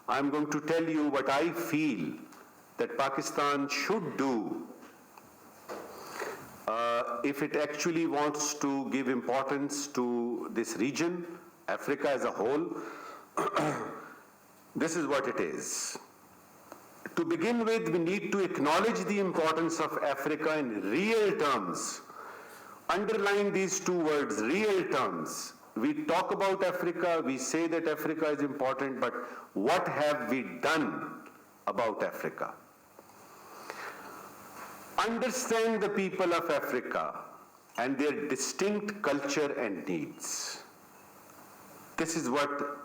I'm going to tell you what I feel that Pakistan should do if it actually wants to give importance to this region, Africa as a whole. This is what it is. To begin with, we need to acknowledge the importance of Africa in real terms. Underline these two words, real terms. We talk about Africa, we say that Africa is important, but what have we done about Africa? Understand the people of Africa and their distinct culture and needs. This is what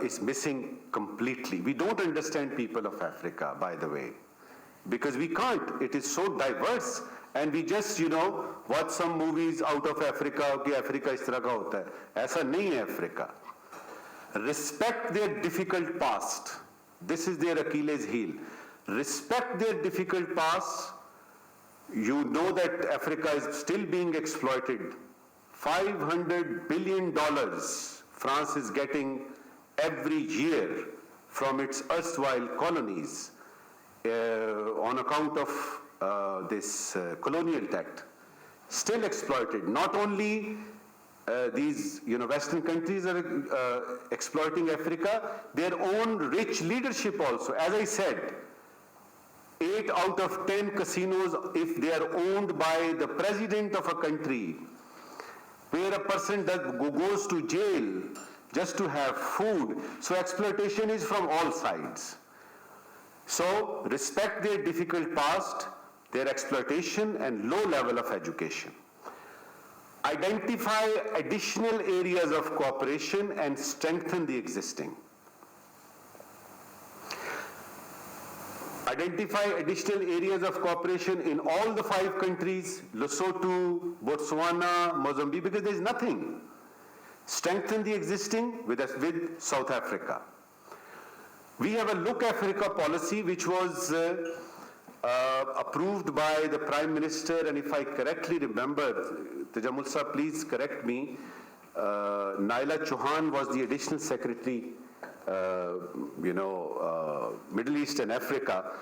is missing completely. We don't understand people of Africa, by the way, because we can't. It is so diverse, and we just, watch some movies out of Africa, कि Africa इस तरह का होता है. ऐसा नहीं है Africa. Respect their difficult past. This is their Achilles heel. Respect their difficult past. You know that Africa is still being exploited. $500 billion France is getting every year from its erstwhile colonies on account of this colonial debt. Still exploited. Not only these Western countries are exploiting Africa, their own rich leadership also. As I said, 8 out of 10 casinos, if they are owned by the president of a country, where a person goes to jail just to have food. So exploitation is from all sides. So respect their difficult past, their exploitation and low level of education. Identify additional areas of cooperation and strengthen the existing. Identify additional areas of cooperation in all the 5 countries, Lesotho, Botswana, Mozambique, because there is nothing. Strengthen the existing with South Africa. We have a Look Africa policy which was approved by the Prime Minister, and if I correctly remember, Tajammul Sahab, please correct me, Naila Chauhan was the Additional Secretary Middle East and Africa.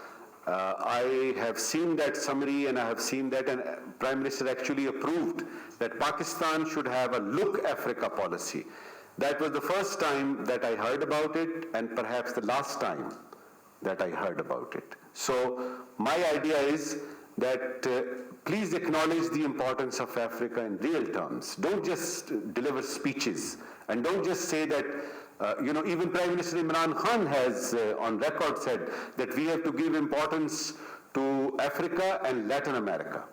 I have seen that summary, and I have seen that, and Prime Minister actually approved that Pakistan should have a Look Africa policy. That was the first time that I heard about it, and perhaps the last time that I heard about it. So my idea is that please acknowledge the importance of Africa in real terms. Don't just deliver speeches, and don't just say that even Prime Minister Imran Khan has on record said that we have to give importance to Africa and Latin America.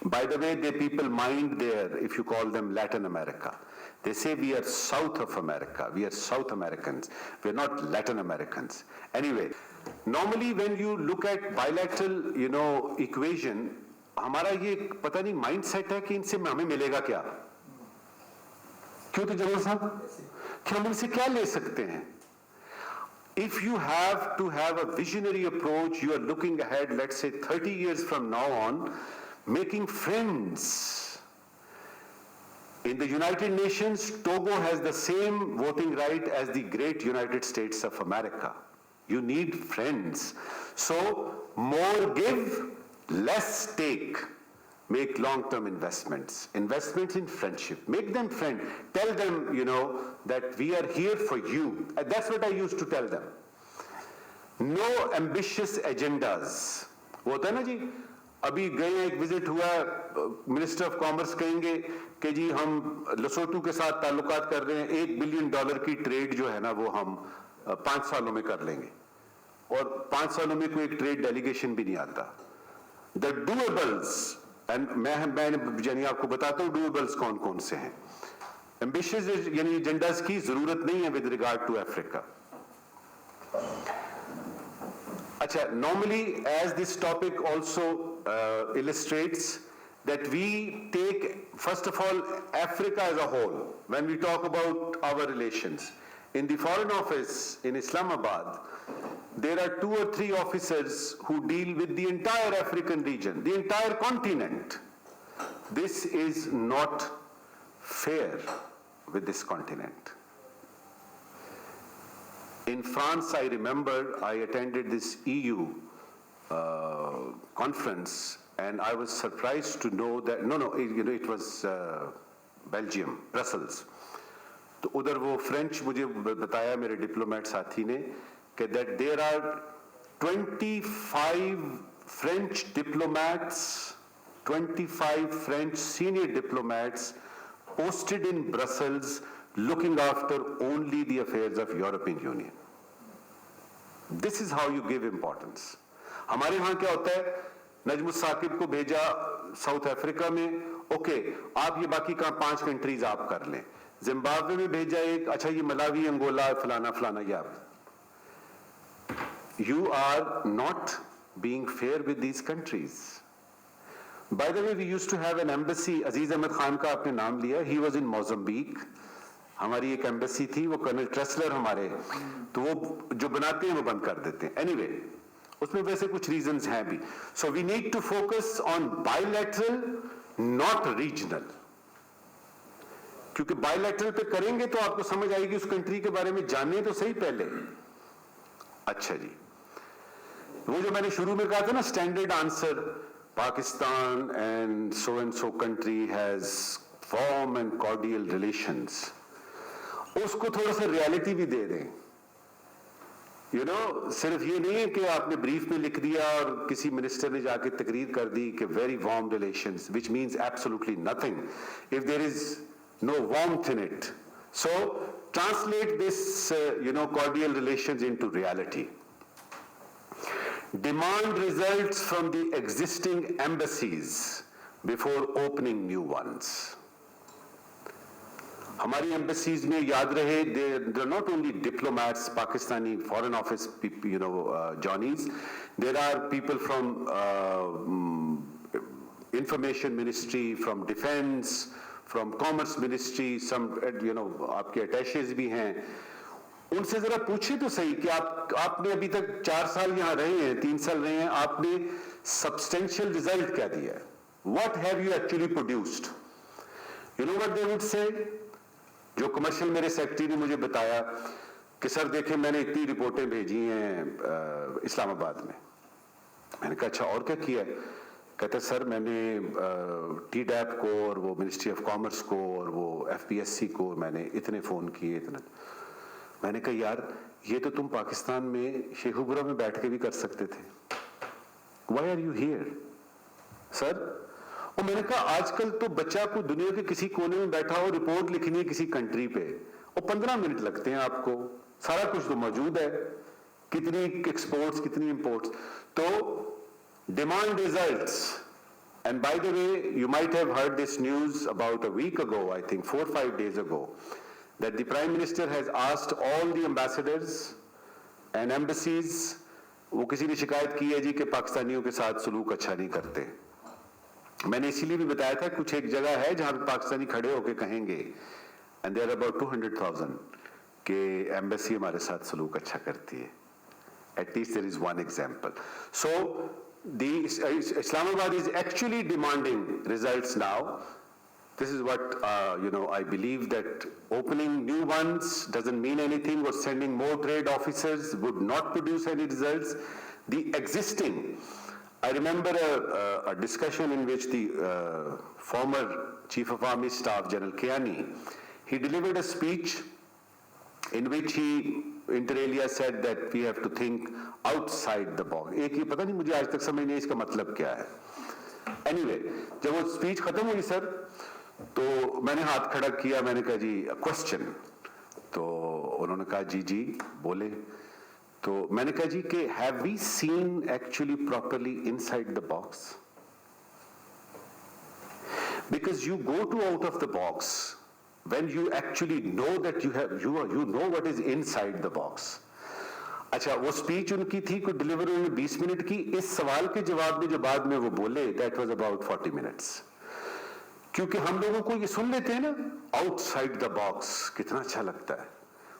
By the way, the people mind there if you call them Latin America. They say we are South of America. We are South Americans. We are not Latin Americans. Anyway, normally when you look at bilateral, equation, हमारा ये पता नहीं mindset है कि इनसे हमें मिलेगा क्या? क्यों तो जरूर साहब? कि हम इनसे क्या ले सकते हैं? If you have to have a visionary approach, you are looking ahead, let's say 30 years from now on, making friends. In the United Nations, Togo has the same voting right as the great United States of America. You need friends. So, more give, less take. Make long-term investments. Investments in friendship. Make them friend. Tell them, that we are here for you. And that's what I used to tell them. No ambitious agendas. वो होता है ना जी, अभी गए एक visit हुआ, minister of commerce कहेंगे कि जी हम लेसोटो के साथ ताल्लुकात कर रहे हैं, $1 बिलियन की ट्रेड जो है ना वो हम 5 सालों में कर लेंगे, और 5 सालों में कोई एक ट्रेड डेलीगेशन भी नहीं आता. द डूएबल्स, एंड मैं आपको बताता हूँ डूएबल्स कौन कौन से हैं. एम्बिशियस एजेंडास की जरूरत नहीं है विद रिगार्ड टू अफ्रीका. अच्छा, normally as this topic also illustrates that we take, first of all, Africa as a whole when we talk about our relations. In the Foreign Office in Islamabad, there are 2 or 3 officers who deal with the entire African region, the entire continent. This is not fair with this continent. In France, I remember I attended this EU conference, and I was surprised to know that it was Belgium, Brussels. तो उधर वो French मुझे बताया मेरे diplomat साथी ने कि that there are 25 French diplomats, 25 French senior diplomats posted in Brussels looking after only the affairs of European Union. This is how you give importance. हमारे यहाँ क्या होता है, नजमुस साकिब को भेजा साउथ अफ्रीका में, ओके आप ये बाकी का 5 कंट्रीज आप कर लें, जिम्बाब्वे में भेजा एक, अच्छा ये मलावी, अंगोला, फलाना फलाना, ये आप, you are not being fair with these countries. By the way, we used to have an embassy, अजीज अहमद खान का आपने नाम लिया, he was in Mozambique. हमारी एक एम्बेसी थी, वो कर्नल ट्रेसलर हमारे, तो वो जो बनाते हैं वो बंद कर देते हैं. एनीवे उसमें वैसे कुछ रीजंस हैं भी. So we need to focus on bilateral, not regional, क्योंकि बायलैटरल पे करेंगे तो आपको समझ आएगी उस कंट्री के बारे में, जानने तो सही पहले. अच्छा जी, वो जो मैंने शुरू में कहा था ना, standard answer, Pakistan and so country has warm and cordial relations, उसको थोड़ा सा रियलिटी भी दे दें. सिर्फ ये नहीं है कि आपने ब्रीफ में लिख दिया और किसी मिनिस्टर ने जाके तकरीर कर दी कि very warm relations, which means absolutely nothing if there is no warmth in it. So translate this cordial relations into reality. Demand results from the existing embassies before opening new ones. हमारी embassies में याद रहे, there are not only diplomats, Pakistani foreign office Johnnies, there are people from information ministry, from defense, from commerce ministry, some आपके attaches भी हैं. उनसे जरा पूछे तो सही कि आपने अभी तक 4 साल यहाँ रहे हैं, 3 साल रहे हैं, आपने सब्सटेंशियल रिजल्ट क्या दिया है? What have you actually produced? You know what they would say? जो कमर्शियल मेरे सेक्रेटरी ने मुझे बताया कि सर देखें मैंने इतनी रिपोर्टें भेजी हैं इस्लामाबाद में. मैंने कहा अच्छा और क्या किया है? कहते सर मैंने TDAP को और वो मिनिस्ट्री ऑफ कॉमर्स को और वो FPSC को मैंने इतने फोन किए, इतना. मैंने कहा यार ये तो तुम पाकिस्तान में शेखुपुरा में बैठ के भी कर सकते थे. Why are you here? Sir, और मैंने कहा आजकल तो बच्चा को दुनिया के किसी कोने में बैठा हो, रिपोर्ट लिखनी है किसी कंट्री पे, और 15 मिनट लगते हैं आपको, सारा कुछ तो मौजूद है, कितनी एक्सपोर्ट्स कितनी इंपोर्ट्स. तो demand results. And by the way you might have heard this news about a week ago, I think 4-5 days ago, that the Prime Minister has asked all the ambassadors and embassies, वो किसी ने शिकायत की है जी कि पाकिस्तानियों के साथ सलूक अच्छा नहीं करते. मैंने इसीलिए भी बताया था कुछ एक जगह है जहां पे पाकिस्तानी खड़े होकर कहेंगे, एंड देयर अबाउट 200,000 के एम्बेसी हमारे साथ सलूक अच्छा करती है. At least there is one example. So Islamabad is actually demanding results now. This is what I believe, that opening new ones doesn't mean anything, or sending more trade officers would not produce any results. The existing, I remember a discussion in which the former Chief of Army Staff, General Kiani, he delivered a speech in which he inter alia said that we have to think outside the box. एक ये पता नहीं मुझे आज तक समझ नहीं इसका मतलब क्या है. Anyway, जब वो स्पीच खत्म हुई सर, तो मैंने हाथ खड़ा किया, मैंने कहा जी क्वेश्चन. तो उन्होंने कहा जी जी बोले. तो मैंने कहा जी कि have we seen actually properly inside the box? Because you go to out of the box when you actually know that you know what is inside the box. अच्छा, वो स्पीच उनकी थी कोई डिलीवर उन्होंने 20 मिनट की. इस सवाल के जवाब में जो बाद में वो बोले, that was about 40 minutes. क्योंकि हम लोगों को ये सुन लेते हैं ना, आउटसाइड द बॉक्स, कितना अच्छा लगता है.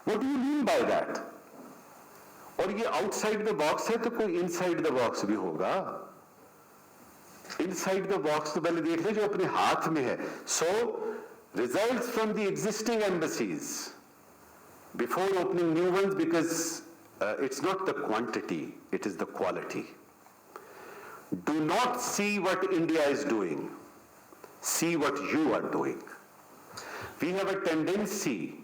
What do you mean by that? और ये आउटसाइड द बॉक्स है तो कोई इनसाइड द बॉक्स भी होगा. इनसाइड द बॉक्स तो पहले देख ले जो अपने हाथ में है. So results from the existing embassies, before opening new ones, because it's not the quantity, it is the quality. Do not see what India is doing, see what you are doing. We have a tendency,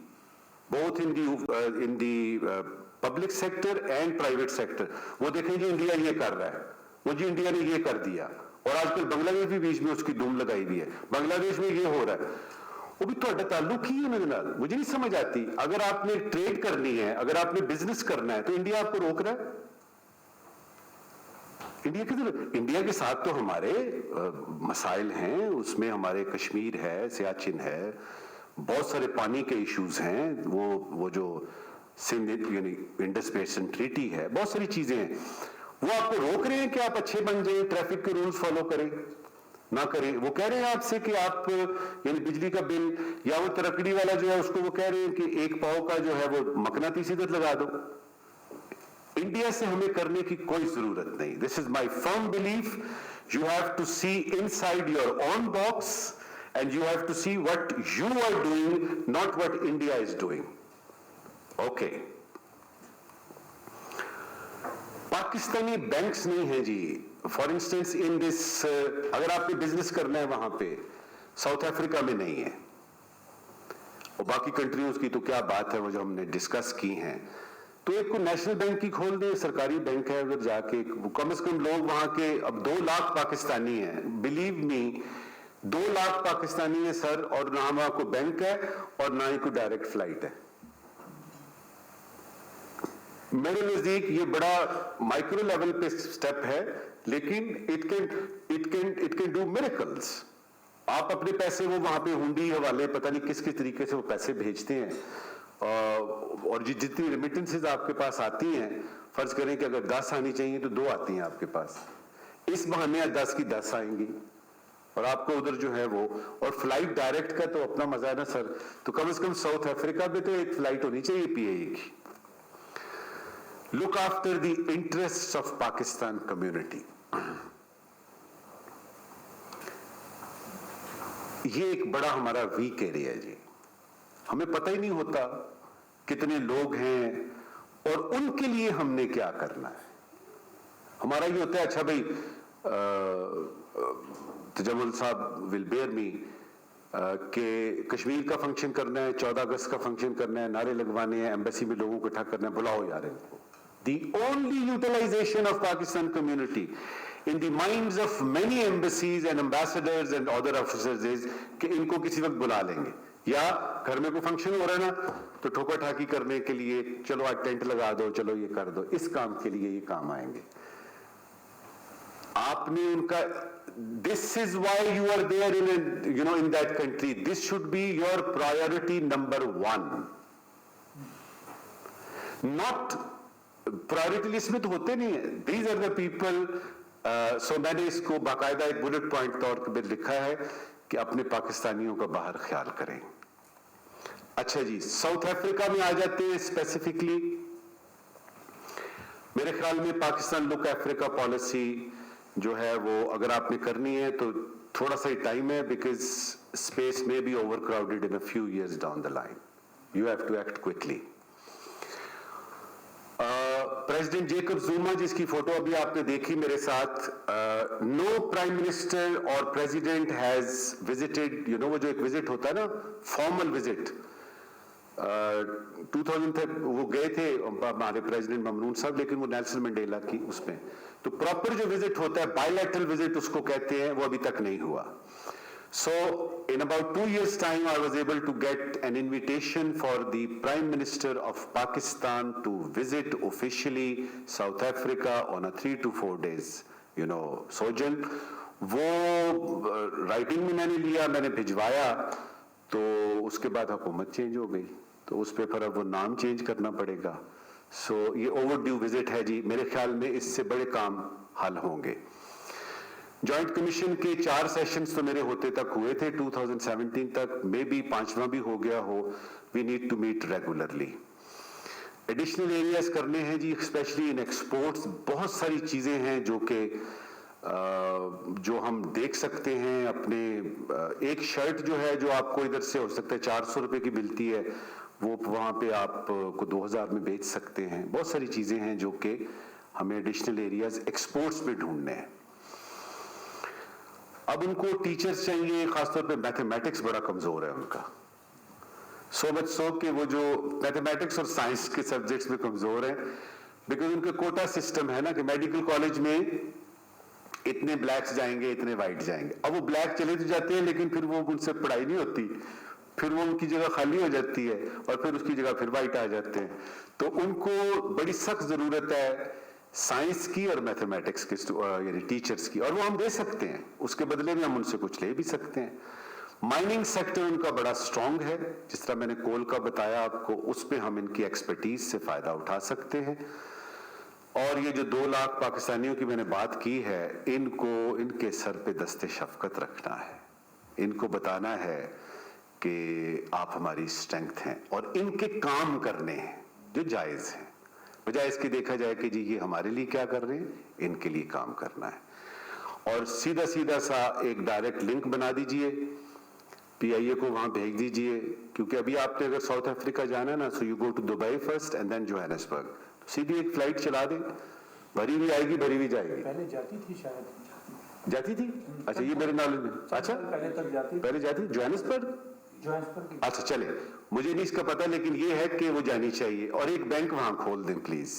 both in the public sector and private sector, वो देखेंगे India ये कर रहा है, वो जी India ने ये कर दिया, और आजकल बांग्लादेश भी बीच में उसकी धूम लगाई हुई है, बांग्लादेश में ये हो रहा है, वो भी तो ताल्लुक ही है मेरे नाल। मुझे नहीं समझ आती, अगर आपने ट्रेड करनी है, अगर आपने बिजनेस करना है, तो इंडिया आपको रोक रहा है। इंडिया के साथ तो हमारे मसाइल हैं, उसमें हमारे कश्मीर है, सियाचिन है, बहुत सारे पानी के इश्यूज हैं, वो जो सिंध इंडस बेसिन ट्रीटी है, बहुत सारी चीजें हैं, वो आपको रोक रहे हैं कि आप अच्छे बन जाएं, ट्रैफिक के रूल्स फॉलो करें ना करें। वो कह रहे हैं आपसे कि आप यानी बिजली का बिल या वो तरकड़ी वाला जो है उसको वो कह रहे हैं कि एक पाव का जो है वो मकनातीसी इधर लगा दो। इंडिया से हमें करने की कोई जरूरत नहीं। This is my firm belief, you have to see inside your own box and you have to see what you are doing, not what India is doing. Okay. Pakistani banks नहीं है जी। फॉर इंस्टेंस इन दिस, अगर आपने business करना है वहां पे, south Africa में नहीं है, और बाकी कंट्रीज की तो क्या बात है, वो जो हमने डिस्कस की हैं। तो एक को नेशनल बैंक की खोल दे, सरकारी बैंक है, उधर जाके कम से कम लोग वहां के, अब 2 लाख पाकिस्तानी हैं, बिलीव मी 2 लाख पाकिस्तानी है सर, और ना वहां को बैंक है और ना ही कोई डायरेक्ट फ्लाइट है। मेरे नजदीक ये बड़ा माइक्रो लेवल पे स्टेप है, लेकिन इट कैन डू मिरेकल्स। आप अपने पैसे वो वहां पे हुंडी हवाले पता नहीं किस किस तरीके से वो पैसे भेजते हैं, और जितनी रेमिटेंसेज आपके पास आती हैं, फर्ज करें कि अगर 10 आनी चाहिए तो 2 आती हैं आपके पास, इस बहाने 10 की 10 आएंगी और आपको उधर जो है वो, और फ्लाइट डायरेक्ट का तो अपना मजा है ना सर। तो कम से कम साउथ अफ्रीका में तो एक फ्लाइट होनी चाहिए पीएई की। Look after the interest of Pakistan community. ये एक बड़ा हमारा वीक एरिया है जी। हमें पता ही नहीं होता कितने लोग हैं और उनके लिए हमने क्या करना है। हमारा ये होता है, अच्छा भाई तजम्मुल साहब विल बेयर मी कि कश्मीर का फंक्शन करना है, 14 अगस्त का फंक्शन करना है, नारे लगवाने हैं, एम्बेसी में लोगों को इकट्ठा करना है, बुलाओ यार इनको। The only utilization of Pakistan community in the minds of many embassies and ambassadors and other officers is कि इनको किसी वक्त बुला लेंगे, या घर में कोई फंक्शन हो रहा है ना तो ठोका ठाकी करने के लिए चलो आज टेंट लगा दो, चलो ये कर दो, इस काम के लिए ये काम आएंगे। आपने उनका, this is why you are there in that country. This should be your priority number 1. Not priority list में तो होते नहीं है। These are the people, so मैंने इसको बाकायदा एक बुलेट पॉइंट तौर पे लिखा है कि अपने पाकिस्तानियों का बाहर ख्याल करें। अच्छा जी, साउथ अफ्रीका में आ जाते हैं स्पेसिफिकली। मेरे ख्याल में पाकिस्तान लुक अफ्रीका पॉलिसी जो है वो अगर आपने करनी है तो थोड़ा सा ही टाइम है, बिकॉज स्पेस में be over crowded in a few years down the line. You have to act quickly. President Jacob Zuma जिसकी फोटो अभी आपने देखी मेरे साथ, नो प्राइम मिनिस्टर और प्रेसिडेंट हैज विजिटेड, वो जो एक विजिट होता है ना, फॉर्मल विजिट, 2000 तक वो गए थे हमारे प्रेसिडेंट ममनून साहब, लेकिन वो नेल्सन मंडेला की उसमें, तो प्रॉपर जो विजिट होता है बायलैटरल विजिट उसको कहते हैं, वो अभी तक नहीं हुआ। So in about 2 years time I was able to get an invitation for the Prime Minister of Pakistan to visit officially South Africa on a 3 to 4 days sojourn। वो राइटिंग में मैंने लिया, मैंने भिजवाया, तो उसके बाद हुकूमत चेंज हो गई, तो उस पेपर अब वो नाम चेंज करना पड़ेगा। सो ये ओवरड्यू विजिट है जी, मेरे ख्याल में इससे बड़े काम हल होंगे। जॉइंट कमीशन के 4 सेशंस तो मेरे होते तक हुए थे 2017 तक, मे बी 5वां भी हो गया हो। We need to meet regularly. Additional areas करने हैं जी, स्पेशली इन एक्सपोर्ट्स बहुत सारी चीजें हैं जो हम देख सकते हैं अपने। एक शर्ट जो है जो आपको इधर से हो सकता है 400 रुपए की मिलती है, वो वहाँ पे आप को 2000 में बेच सकते हैं। बहुत सारी चीज़ें हैं जो कि हमें एडिशनल एरियाज एक्सपोर्ट्स पे ढूंढने हैं। अब उनको टीचर्स चाहिए, खासतौर पे मैथमेटिक्स बड़ा कमजोर है उनका, सो मच सो कि वो जो मैथमेटिक्स और साइंस के सब्जेक्ट्स में कमजोर है, बिकॉज उनका कोटा सिस्टम है ना कि मेडिकल कॉलेज में इतने ब्लैक्स जाएंगे, इतने वाइट जाएंगे। अब वो ब्लैक चले तो जाते हैं, लेकिन फिर वो उनसे पढ़ाई नहीं होती, फिर वो उनकी जगह खाली हो जाती है और फिर उसकी जगह फिर वाइट आ जाते हैं। तो उनको बड़ी सख्त जरूरत है साइंस की और मैथमेटिक्स की यानी टीचर्स की, और वो हम दे सकते हैं, उसके बदले में हम उनसे कुछ ले भी सकते हैं। माइनिंग सेक्टर उनका बड़ा स्ट्रांग है, जिस तरह मैंने कोल का बताया आपको, उस पर हम इनकी एक्सपर्टीज से फायदा उठा सकते हैं। और ये जो 2 लाख पाकिस्तानियों की मैंने बात की है, इनको इनके सर पे दस्ते शफकत रखना है, इनको बताना है कि आप हमारी स्ट्रेंथ हैं और इनके काम करने हैं जो जायज हैं, बजाय इसके देखा जाए कि जी ये हमारे लिए क्या कर रहे हैं, इनके लिए काम करना है। और सीधा सीधा सा एक डायरेक्ट लिंक बना दीजिए, PIA को वहां भेज दीजिए, क्योंकि अभी आपने अगर साउथ अफ्रीका जाना है ना, so you go to Dubai first and then Johannesburg, सीधी एक फ्लाइट चला दें, भरी भी आएगी भरी भी जाएगी। पहले जाती थी शायद, जाती थी? अच्छा, ये मेरे नॉलेज में। अच्छा, पहले जाती जोहान्सबर्ग। अच्छा चले, मुझे नहीं इसका पता, लेकिन ये है कि वो जानी चाहिए। और एक बैंक वहां खोल दें प्लीज।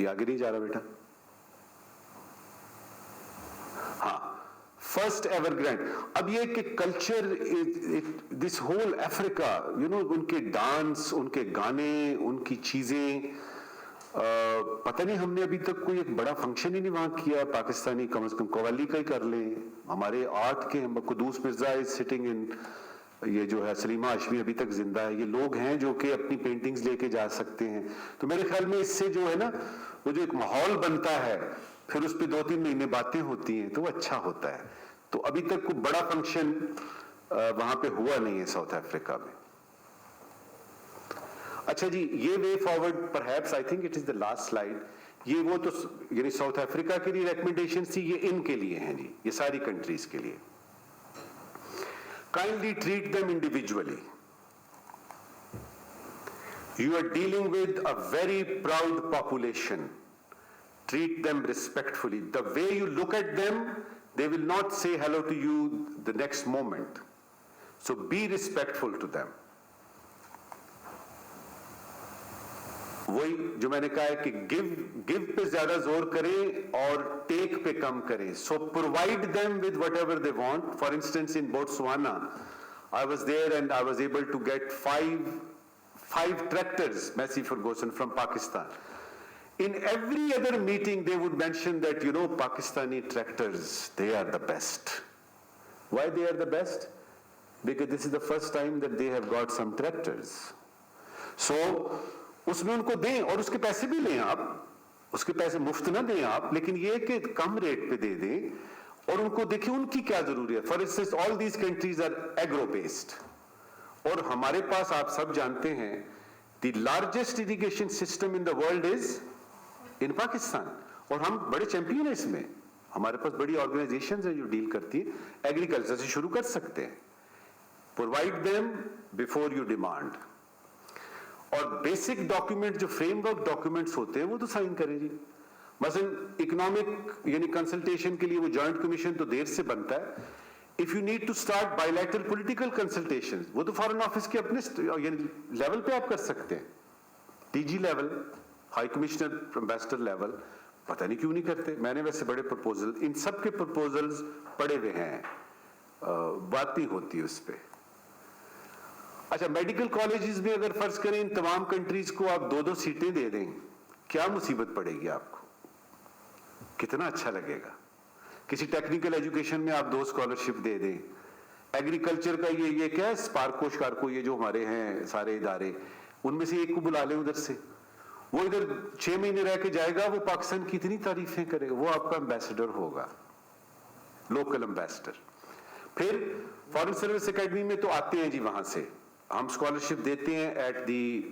ये आगे नहीं जा रहा बेटा। हाँ, फर्स्ट एवर ग्रैंड। अब ये कि culture, this whole Africa, you know, उनके डांस, उनके गाने, उनकी चीजें, पता नहीं हमने अभी तक कोई एक बड़ा फंक्शन ही नहीं वहां किया पाकिस्तानी, कम से कम कव्वाली का ही कर लें। हमारे आर्ट के, Quddus Mirza is sitting in, ये जो है सलीमा हाशमी अभी तक जिंदा है, ये लोग हैं जो कि अपनी पेंटिंग्स लेके जा सकते हैं। तो मेरे ख्याल में इससे जो है ना, वो जो एक माहौल बनता है, फिर उस पर 2-3 महीने बातें होती हैं, तो वो अच्छा होता है। तो अभी तक कोई बड़ा फंक्शन वहां पे हुआ नहीं है साउथ अफ्रीका में। अच्छा जी, ये way forward, perhaps I think it is the last slide. ये वो तो यानी साउथ अफ्रीका के लिए रिकमेंडेशन थी, ये इनके लिए हैं जी, ये सारी कंट्रीज के लिए। Kindly treat them individually. You are dealing with a very proud population. Treat them respectfully. The way you look at them, they will not say hello to you the next moment. So be respectful to them. वही जो मैंने कहा है कि give पे ज्यादा जोर करें और take पे कम करें. So provide them with whatever they want. For instance, in Botswana, I was there and I was able to get five tractors, Messi Ferguson, from Pakistan. In every other meeting, they would mention that, you know, Pakistani tractors, they are the best. Why they are the best? Because this is the first time that they have got some tractors. So, उसमें उनको दें और उसके पैसे भी लें आप, उसके पैसे मुफ्त ना दें आप, लेकिन ये कि कम रेट पे दे दें और उनको देखिए उनकी क्या जरूरी है. For instance, all these countries are agro based और हमारे पास आप सब जानते हैं the largest irrigation system in the world is in Pakistan और हम बड़े चैंपियन हैं इसमें. हमारे पास बड़ी ऑर्गेनाइजेशंस हैं जो डील करती है. एग्रीकल्चर से शुरू कर सकते हैं. Provide them before you demand. और बेसिक डॉक्यूमेंट जो फ्रेमवर्क डॉक्यूमेंट्स होते हैं वो तो साइन करें जी. मसलन इकोनॉमिक यानी कंसल्टेशन के लिए वो जॉइंट कमीशन तो देर से बनता है. If you need to start bilateral political consultation, वो तो फॉरेन ऑफिस के अपने लेवल पे आप कर सकते हैं. TG level, high commissioner, ambassador level, पता नहीं क्यों नहीं करते. मैंने वैसे बड़े प्रपोजल, इन सब के प्रपोजल्स पड़े हुए हैं, बात नहीं होती उस पर. अच्छा, मेडिकल कॉलेजेस में अगर फर्ज करें इन तमाम कंट्रीज को आप 2-2 सीटें दे दें, क्या मुसीबत पड़ेगी आपको? कितना अच्छा लगेगा. किसी टेक्निकल एजुकेशन में आप 2 स्कॉलरशिप दे दें. एग्रीकल्चर का ये क्या है, स्पार्को शार्को, ये जो हमारे हैं सारे इदारे, उनमें से एक को बुला लें उधर से. वो इधर 6 महीने रह के जाएगा, वो पाकिस्तान की इतनी तारीफें करेगा, वो आपका एम्बेसडर होगा, लोकल एम्बेसडर. फिर फॉरेन सर्विस एकेडमी में तो आते हैं जी, वहां से हम स्कॉलरशिप देते हैं at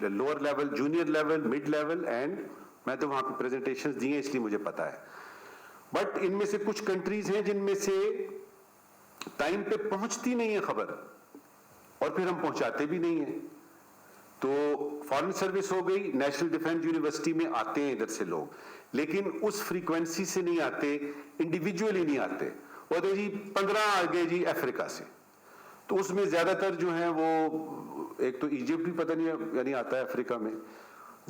the lower level, junior level, mid level and मैं तो वहां पे प्रेजेंटेशंस दिए इसलिए मुझे पता है. बट इनमें से कुछ कंट्रीज हैं जिनमें से टाइम पे पहुंचती नहीं है खबर, और फिर हम पहुंचाते भी नहीं है। तो फॉरेन सर्विस हो गई, नेशनल डिफेंस यूनिवर्सिटी में आते हैं इधर से लोग, लेकिन उस फ्रीक्वेंसी से नहीं आते, इंडिविजुअली नहीं आते। और तो जी 15 आ गए जी अफ्रीका से, तो उसमें ज्यादातर जो है वो, एक तो इजिप्ट भी पता नहीं यानी आता है अफ्रीका में,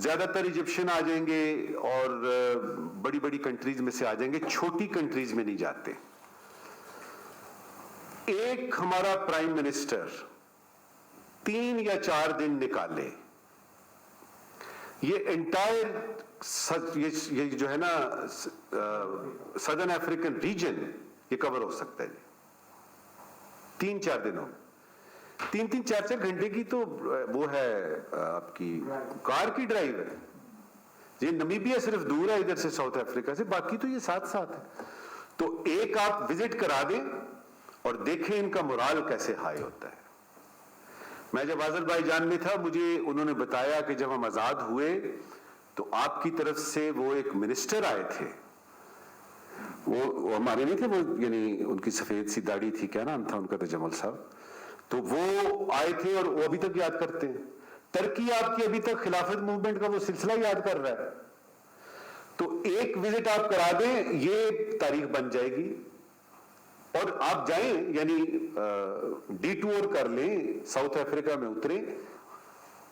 ज्यादातर इजिप्शियन आ जाएंगे और बड़ी बड़ी कंट्रीज में से आ जाएंगे, छोटी कंट्रीज में नहीं जाते। एक हमारा प्राइम मिनिस्टर 3 या 4 दिन निकाले, ये एंटायर ये जो है ना सदर्न अफ्रीकन रीजन, ये कवर हो सकता है। 3-4 दिनों, 3-3, 4-4 घंटे की तो वो है आपकी कार की ड्राइव है। ये नमीबिया सिर्फ दूर है इधर से साउथ अफ्रीका से, बाकी तो ये साथ साथ है। तो एक आप विजिट करा दें और देखें इनका मोराल कैसे हाई होता है। मैं जब अज़रबैजान में था, मुझे उन्होंने बताया कि जब हम आजाद हुए तो आपकी तरफ से वो एक मिनिस्टर आए थे, वो हमारे नहीं थे, वो यानी उनकी सफेद सी दाढ़ी थी, क्या नाम था उनका, तो जमल साहब, तो वो आए थे और वो अभी तक याद करते हैं। टर्की आपकी अभी तक खिलाफत मूवमेंट का वो सिलसिला याद कर रहा है। तो एक विजिट आप करा दें, ये तारीख बन जाएगी। और आप जाएं, यानी डिटूर कर लें, साउथ अफ्रीका में उतरे,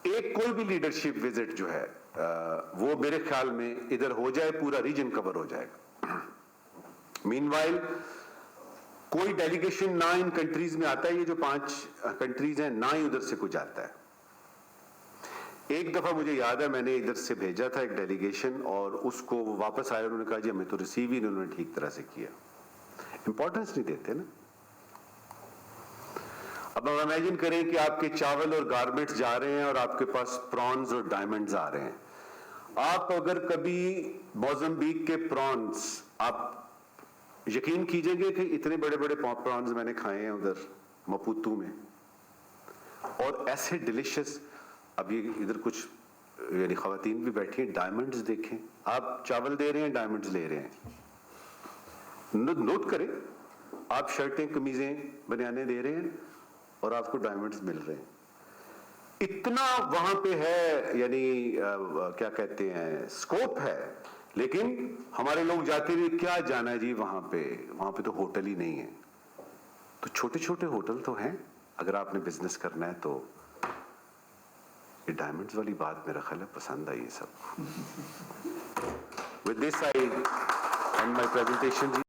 एक कोई भी लीडरशिप विजिट जो है वो मेरे ख्याल में इधर हो जाए, पूरा रीजन कवर हो जाएगा। मीनवाइल कोई डेलीगेशन ना इन कंट्रीज में आता है, ये जो 5 कंट्रीज हैं ना ही उधर से कुछ आता है। एक दफा मुझे याद है, मैंने इधर से भेजा था एक डेलीगेशन, और उसको वापस आए, उन्होंने कहा जी हमें तो रिसीव ही उन्होंने ठीक तरह से किया। इंपॉर्टेंस नहीं देते ना। अब हम इमेजिन करें कि आपके चावल और गारमेंट्स जा रहे हैं और आपके पास प्रॉन्स और डायमंड्स आ रहे हैं। आप अगर कभी मोज़म्बिक के प्रॉन्स, आप यकीन कीजिएगा कि इतने बड़े बड़े प्रॉन्स मैंने खाए हैं उधर मपुतू में, और ऐसे डिलिशियस। अब ये इधर कुछ यानी खवातीन भी बैठी हैं, डायमंड्स देखें, आप चावल दे रहे हैं, डायमंड्स ले रहे हैं। नोट करें, आप शर्टें, कमीजें, बनियाने दे रहे हैं और आपको डायमंड्स मिल रहे हैं। इतना वहां पे है, यानी क्या कहते हैं, स्कोप है। लेकिन हमारे लोग जाते हुए क्या जाना है जी वहां पे तो होटल ही नहीं है। तो छोटे छोटे होटल तो हैं, अगर आपने बिजनेस करना है तो। ये डायमंड्स वाली बात मेरा ख्याल है पसंद आई है सबको। With this I and my presentation.